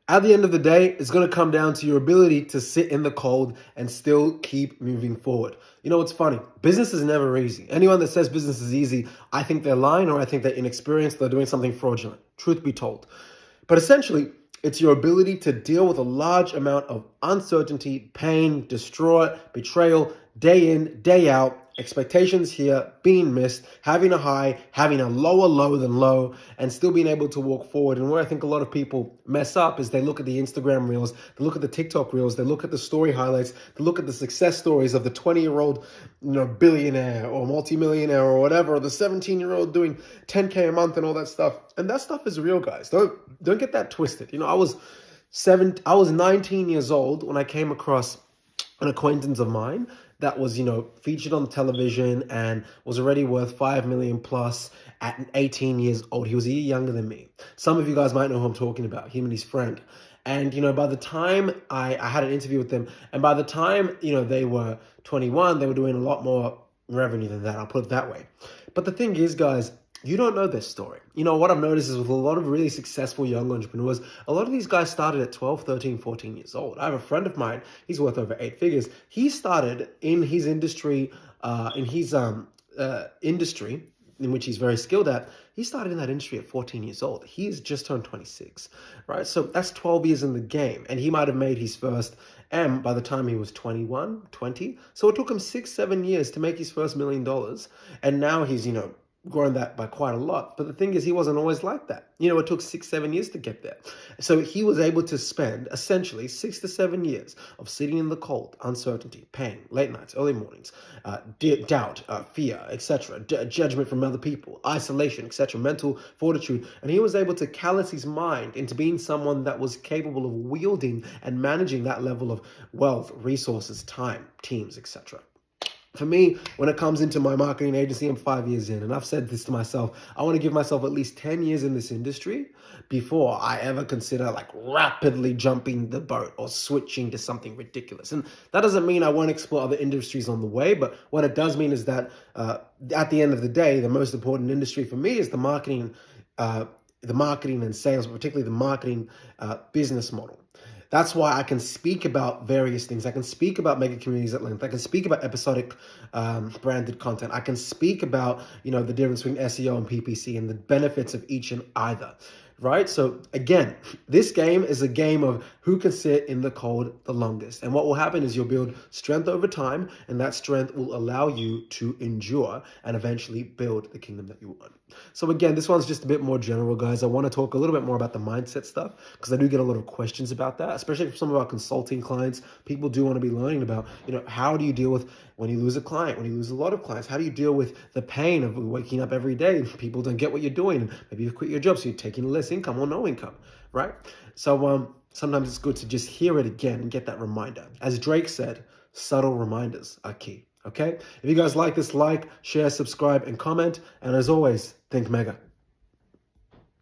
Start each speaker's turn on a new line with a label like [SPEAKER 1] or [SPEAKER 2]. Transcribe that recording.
[SPEAKER 1] At the end of the day, it's going to come down to your ability to sit in the cold and still keep moving forward. You know, it's funny. Business is never easy. Anyone that says business is easy, I think they're lying or I think they're inexperienced. They're doing something fraudulent, truth be told. But essentially, it's your ability to deal with a large amount of uncertainty, pain, distraught, betrayal, day in, day out, expectations here, being missed, having a high, having a lower low than low, and still being able to walk forward. And where I think a lot of people mess up is they look at the Instagram reels, they look at the TikTok reels, they look at the story highlights, they look at the success stories of the 20-year-old, billionaire or multimillionaire or whatever, or the 17-year-old doing 10K a month and all that stuff. And that stuff is real, guys. Don't get that twisted. I was 19 years old when I came across an acquaintance of mine that was, featured on television and was already worth 5 million plus at 18 years old. He was a year younger than me. Some of you guys might know who I'm talking about, him and his friend. And, by the time I had an interview with them, and by the time, they were 21, they were doing a lot more revenue than that. I'll put it that way. But the thing is, guys, you don't know this story. What I've noticed is with a lot of really successful young entrepreneurs, a lot of these guys started at 12, 13, 14 years old. I have a friend of mine, he's worth over 8 figures. He started in his industry, industry in which he's very skilled at. He started in that industry at 14 years old. He's just turned 26, right? So that's 12 years in the game. And he might have made his first M by the time he was 21, 20. So it took him 6, 7 years to make his first $1 million. And now he's, grown that by quite a lot. But the thing is, he wasn't always like that. It took 6, 7 years to get there. So he was able to spend essentially 6 to 7 years of sitting in the cold, uncertainty, pain, late nights, early mornings, doubt, fear, etc., judgment from other people, isolation, etc., mental fortitude. And he was able to callous his mind into being someone that was capable of wielding and managing that level of wealth, resources, time, teams, etc. For me, when it comes into my marketing agency, I'm 5 years in, and I've said this to myself. I want to give myself at least 10 years in this industry before I ever consider rapidly jumping the boat or switching to something ridiculous. And that doesn't mean I won't explore other industries on the way, but what it does mean is that at the end of the day, the most important industry for me is the marketing and sales, particularly the marketing business model. That's why I can speak about various things. I can speak about mega communities at length. I can speak about episodic branded content. I can speak about, the difference between SEO and PPC and the benefits of each and either, right? So again, this game is a game of who can sit in the cold the longest. And what will happen is you'll build strength over time, and that strength will allow you to endure and eventually build the kingdom that you want. So again, this one's just a bit more general, guys. I want to talk a little bit more about the mindset stuff because I do get a lot of questions about that, especially from some of our consulting clients. People do want to be learning about, how do you deal with when you lose a client, when you lose a lot of clients? How do you deal with the pain of waking up every day and people don't get what you're doing? And maybe you quit your job, so you're taking less income or no income, right? So sometimes it's good to just hear it again and get that reminder. As Drake said, subtle reminders are key. Okay? If you guys like this, share, subscribe, and comment. And as always, think mega.